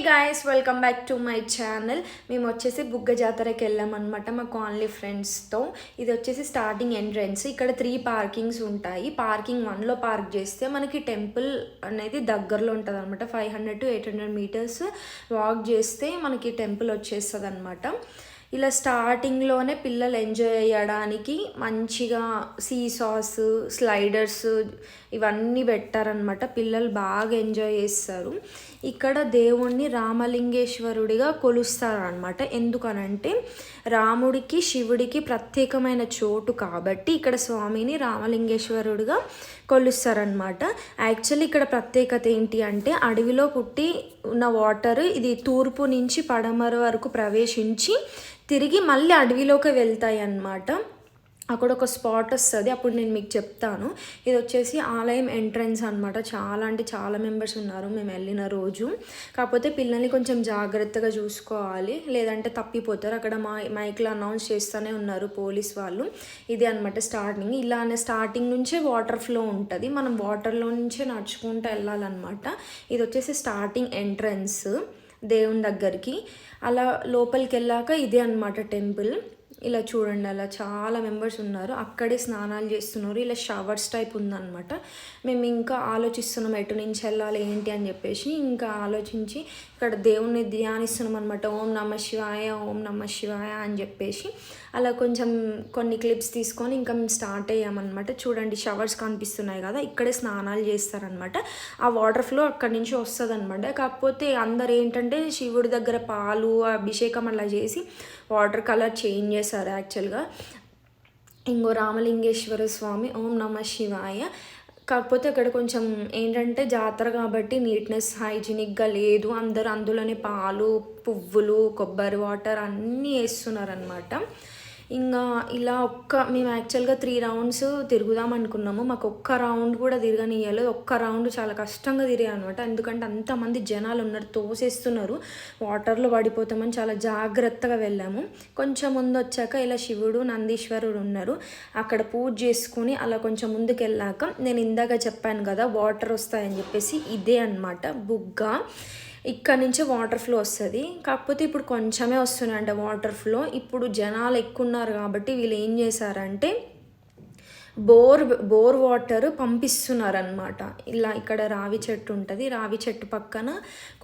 Guys welcome back to my channel. మేము వచ్చేసి బుగ్గ జాతరకి వెళ్ళామన్నమాట మా కాలనీ ఫ్రెండ్స్తో. ఇది వచ్చేసి స్టార్టింగ్ ఎంట్రన్స్. ఇక్కడ 3 పార్కింగ్స్ ఉంటాయి. పార్కింగ్ 1లో పార్క్ చేస్తే మనకి టెంపుల్ అనేది దగ్గరలో ఉంటుంది అనమాట. 500 to 800 మీటర్స్ వాక్ చేస్తే మనకి టెంపుల్ వచ్చేస్తుంది అనమాట. ఇలా స్టార్టింగ్లోనే పిల్లలు ఎంజాయ్ అయ్యడానికి మంచిగా సీసాస్, స్లైడర్స్ ఇవన్నీ పెట్టారనమాట. పిల్లలు బాగా ఎంజాయ్ చేస్తారు. ఇక్కడ దేవుణ్ణి రామలింగేశ్వరుడిగా కొలుస్తారనమాట. ఎందుకనంటే రాముడికి శివుడికి ప్రత్యేకమైన చోటు కాబట్టి ఇక్కడ స్వామిని రామలింగేశ్వరుడిగా కొలుస్తారనమాట. యాక్చువల్లీ ఇక్కడ ప్రత్యేకత ఏంటి అంటే అడవిలో పుట్టి ఉన్న వాటర్ ఇది తూర్పు నుంచి పడమర వరకు ప్రవేశించి తిరిగి మళ్ళీ అడవిలోకి వెళ్తాయి అన్నమాట. అక్కడ ఒక స్పాట్ వస్తుంది, అప్పుడు నేను మీకు చెప్తాను. ఇది వచ్చేసి ఆలయం ఎంట్రన్స్ అనమాట. చాలా మెంబర్స్ ఉన్నారు మేము వెళ్ళిన రోజు. కాకపోతే పిల్లల్ని కొంచెం జాగ్రత్తగా చూసుకోవాలి, లేదంటే తప్పిపోతారు. అక్కడ మైక్లో అనౌన్స్ చేస్తూనే ఉన్నారు పోలీస్ వాళ్ళు. ఇది అనమాట స్టార్టింగ్. ఇలానే స్టార్టింగ్ నుంచే వాటర్ ఫ్లో ఉంటుంది, మనం వాటర్లో నుంచే నడుచుకుంటూ వెళ్ళాలన్నమాట. ఇది వచ్చేసి స్టార్టింగ్ ఎంట్రన్స్ దేవుని దగ్గరికి. అలా లోపలికి వెళ్ళాక ఇదే అనమాట టెంపుల్. ఇలా చూడండి, అలా చాలా మెంబర్స్ ఉన్నారు. అక్కడే స్నానాలు చేస్తున్నారు. ఇలా షవర్స్ టైప్ ఉందన్నమాట. మేము ఇంకా ఆలోచిస్తున్నాం ఎటు నుంచి వెళ్ళాలి ఏంటి అని చెప్పేసి. ఇంకా ఆలోచించి ఇక్కడ దేవుణ్ణి ధ్యానిస్తున్నాం అనమాట. ఓం నమ శివాయ, ఓం నమ శివాయ అని చెప్పేసి. అలా కొంచెం కొన్ని క్లిప్స్ తీసుకొని ఇంకా మేము స్టార్ట్ అయ్యామన్నమాట. చూడండి షవర్స్ కనిపిస్తున్నాయి కదా, ఇక్కడే స్నానాలు చేస్తారనమాట. ఆ వాటర్ ఫ్లో అక్కడి నుంచి వస్తుంది అనమాట. కాకపోతే అందరు ఏంటంటే శివుడి దగ్గర పాలు అభిషేకం అలా చేసి వాటర్ కలర్ చేంజ్ చేస్తారు యాక్చువల్గా. ఇంకో రామలింగేశ్వర స్వామి, ఓం నమ శివాయ. కాకపోతే అక్కడ కొంచెం ఏంటంటే జాతర కాబట్టి నీట్నెస్ హైజీనిక్గా లేదు. అందరూ అందులోనే పాలు, పువ్వులు, కొబ్బరి వాటర్ అన్నీ వేస్తున్నారనమాట. ఇంకా ఇలా మేము యాక్చువల్గా 3 రౌండ్స్ తిరుగుదాం అనుకున్నాము. మాకు ఒక్క రౌండ్ కూడా తిరగనియ్యలేదు. ఒక్క రౌండ్ చాలా కష్టంగా తిరిగాను అనమాట. ఎందుకంటే అంతమంది జనాలు ఉన్నారు, తోసేస్తున్నారు. వాటర్లో పడిపోతామని చాలా జాగ్రత్తగా వెళ్ళాము. కొంచెం ముందు వచ్చాక ఇలా శివుడు, నందీశ్వరుడు ఉన్నారు. అక్కడ పూజ చేసుకుని అలా కొంచెం ముందుకు వెళ్ళాక నేను ఇందాక చెప్పాను కదా వాటర్ వస్తాయని చెప్పేసి, ఇదే అనమాట బుగ్గ. ఇక్కడ నుంచి వాటర్ ఫ్లో వస్తుంది. కాకపోతే ఇప్పుడు కొంచెమే వస్తున్నాయంట వాటర్ ఫ్లో. ఇప్పుడు జనాలు ఎక్కువ ఉన్నారు కాబట్టి వీళ్ళు ఏం చేశారంటే బోర్ వాటర్ పంపిస్తున్నారనమాట. ఇలా ఇక్కడ రావి చెట్టు ఉంటుంది, రావి చెట్టు పక్కన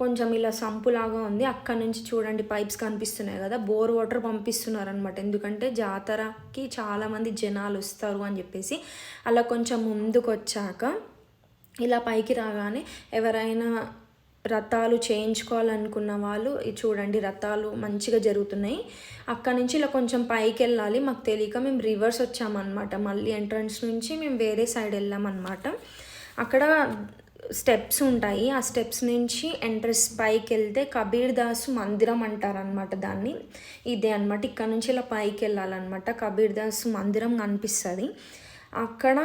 కొంచెం ఇలా సంపులాగా ఉంది. అక్కడ నుంచి చూడండి పైప్స్ కనిపిస్తున్నాయి కదా, బోర్ వాటర్ పంపిస్తున్నారనమాట. ఎందుకంటే జాతరకి చాలామంది జనాలు వస్తారు అని చెప్పేసి. అలా కొంచెం ముందుకు వచ్చాక ఇలా పైకి రాగానే ఎవరైనా రథాలు చేయించుకోవాలనుకున్న వాళ్ళు చూడండి రథాలు మంచిగా జరుగుతున్నాయి. అక్కడ నుంచి ఇలా కొంచెం పైకి వెళ్ళాలి. మాకు తెలియక మేము రివర్స్ వచ్చామన్నమాట. మళ్ళీ ఎంట్రన్స్ నుంచి మేము వేరే సైడ్ వెళ్ళామన్నమాట. అక్కడ స్టెప్స్ ఉంటాయి. ఆ స్టెప్స్ నుంచి ఎంట్రన్స్ పైకి వెళ్తే కబీర్ దాస్ మందిరం అంటారనమాట దాన్ని. ఇదే అనమాట. ఇక్కడ నుంచి ఇలా పైకి వెళ్ళాలన్నమాట. కబీర్ దాస్ మందిరం కనిపిస్తుంది. అక్కడ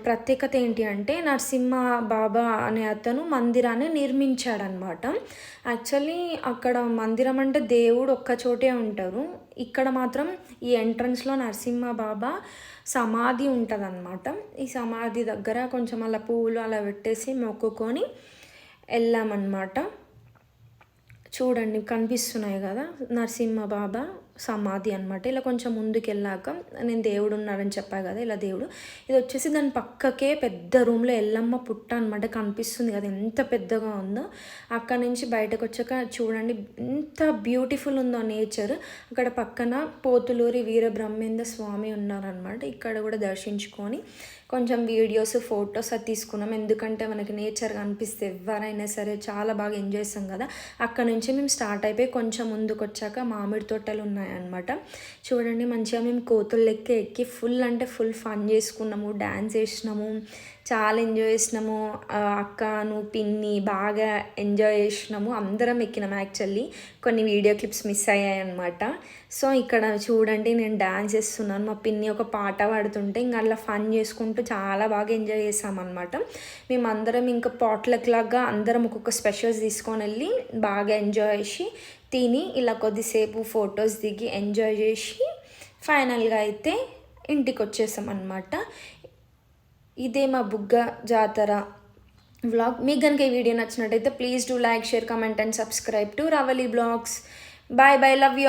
ప్రత్యేకత ఏంటి అంటే నరసింహ బాబా అనే అతను మందిరాన్ని నిర్మించాడనమాట. యాక్చువల్లీ అక్కడ మందిరం అంటే దేవుడు ఒక్క చోటే ఉంటారు. ఇక్కడ మాత్రం ఈ ఎంట్రన్స్లో నరసింహ బాబా సమాధి ఉంటుందన్నమాట. ఈ సమాధి దగ్గర కొంచెం అలా పువ్వులు అలా పెట్టేసి మొక్కుకొని వెళ్ళామన్నమాట. చూడండి కనిపిస్తున్నాయి కదా నరసింహ బాబా సమాధి అనమాట. ఇలా కొంచెం ముందుకు వెళ్ళాక నేను దేవుడు ఉన్నాడని చెప్పాను కదా, ఇలా దేవుడు. ఇది వచ్చేసి దాని పక్కకే పెద్ద రూమ్లో ఎల్లమ్మ పుట్ట అనమాట కనిపిస్తుంది కదా, ఎంత పెద్దగా ఉందో. అక్కడ నుంచి బయటకు వచ్చాక చూడండి ఎంత బ్యూటిఫుల్ ఉందో నేచర్. అక్కడ పక్కన పోతులూరి వీరబ్రహ్మేంద్ర స్వామి ఉన్నారనమాట. ఇక్కడ కూడా దర్శించుకొని కొంచెం వీడియోస్, ఫొటోస్ అది తీసుకున్నాం. ఎందుకంటే మనకి నేచర్ కనిపిస్తే ఎవరైనా సరే చాలా బాగా ఎంజాయ్ చేస్తాం కదా. అక్కడ నుంచి మేము స్టార్ట్ అయిపోయి కొంచెం ముందుకు వచ్చాక మామిడి తోటలు ఉన్నాయన్నమాట. చూడండి మంచిగా మేము కోతులు లెక్క ఎక్కి ఫుల్ అంటే ఫుల్ ఫన్ చేసుకున్నాము, డ్యాన్స్ వేసినాము, చాలా ఎంజాయ్ చేసినాము. అక్కను పిన్ని బాగా ఎంజాయ్ చేసినాము. అందరం ఎక్కినాము. యాక్చువల్లీ కొన్ని వీడియో క్లిప్స్ మిస్ అయ్యాయి అనమాట. సో ఇక్కడ చూడండి నేను డ్యాన్స్ చేస్తున్నాను, మా పిన్ని ఒక పాట పాడుతుంటే ఇంకా అలా ఫన్ చేసుకుంటూ చాలా బాగా ఎంజాయ్ చేసామన్నమాట. మేమందరం ఇంకా పాట్లక్ లాగా అందరం ఒక్కొక్క స్పెషల్స్ తీసుకొని వెళ్ళి బాగా ఎంజాయ్ చేసి తిని ఇలా కొద్దిసేపు ఫొటోస్ దిగి ఎంజాయ్ చేసి ఫైనల్గా అయితే ఇంటికి వచ్చేసాం అన్నమాట. ఇదే మా బుగ్గ జాతర వ్లాగ్. మీకు కనుక ఈ వీడియో నచ్చినట్టయితే please do like, share, comment and subscribe to Ravali vlogs. Bye bye, love you.